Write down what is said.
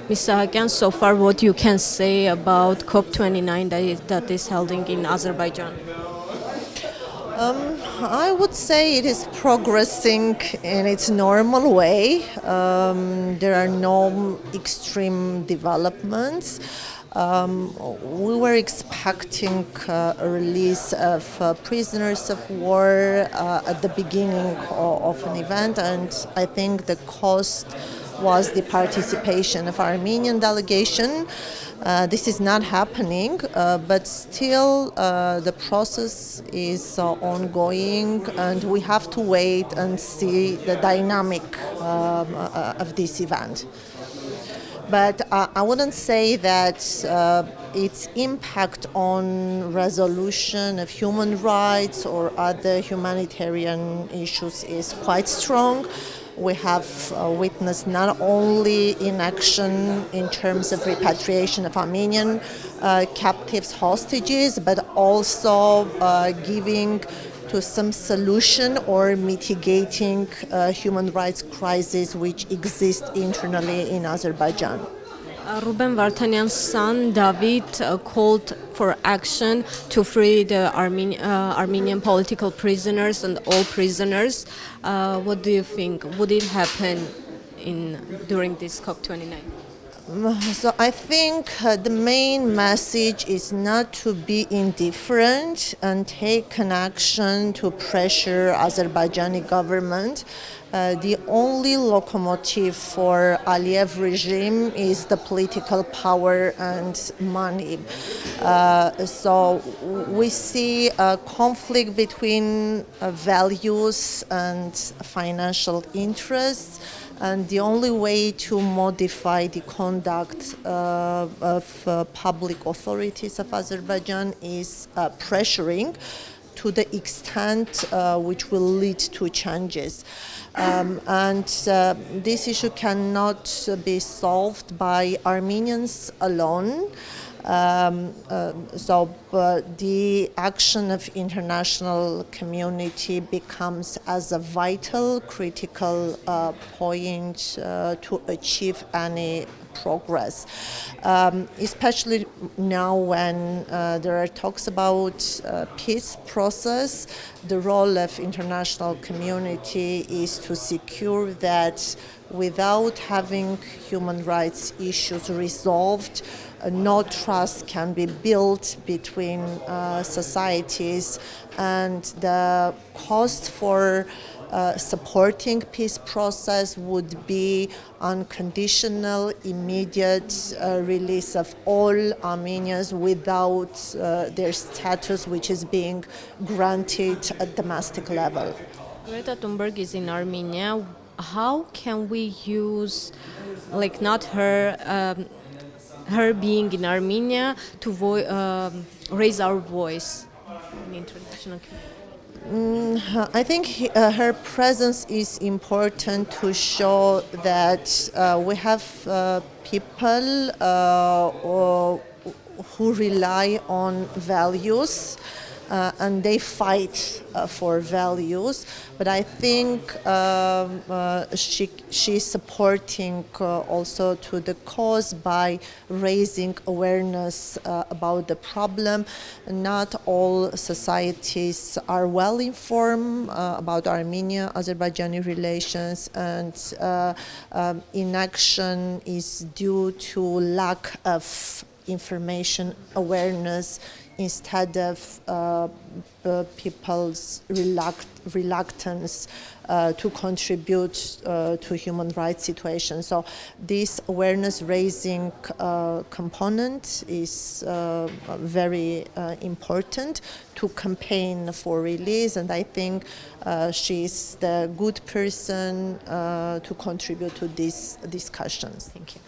Ms. Sahakyan, so far what you can say about COP29 that is holding in Azerbaijan? I would say it is progressing in its normal way. There are no extreme developments. We were expecting a release of prisoners of war at the beginning of an event, and I think the cost was the participation of Armenian delegation. This is not happening, but still the process is ongoing, and we have to wait and see the dynamic of this event. But I wouldn't say that its impact on resolution of human rights or other humanitarian issues is quite strong. We have witnessed not only inaction in terms of repatriation of Armenian captives, hostages, but also giving to some solution or mitigating human rights crisis which exist internally in Azerbaijan. Ruben Vartanyan's son, David, called for action to free the Armenian political prisoners and all prisoners. What do you think? Would it happen during this COP29? So I think the main message is not to be indifferent and take an action to pressure Azerbaijani government. The only locomotive for Aliyev regime is the political power and money. So we see a conflict between values and financial interests. And the only way to modify the conduct of public authorities of Azerbaijan is pressuring to the extent which will lead to changes. And this issue cannot be solved by Armenians alone. So the action of international community becomes as a vital, critical point to achieve any progress, especially now when there are talks about peace process. The role of international community is to secure that without having human rights issues resolved, no trust can be built between societies, and the cost for supporting peace process would be unconditional, immediate release of all Armenians without their status, which is being granted at domestic level. Greta Thunberg is in Armenia. How can we use, not her being in Armenia to raise our voice in the international community? I think her presence is important to show that we have people who rely on values and they fight for values. But I think she's supporting also to the cause by raising awareness about the problem. Not all societies are well informed about Armenia-Azerbaijani relations, and inaction is due to lack of information awareness instead of people's reluctance to contribute to human rights situation. So this awareness raising component is very important to campaign for release, and I think she's the good person to contribute to these discussions. Thank you.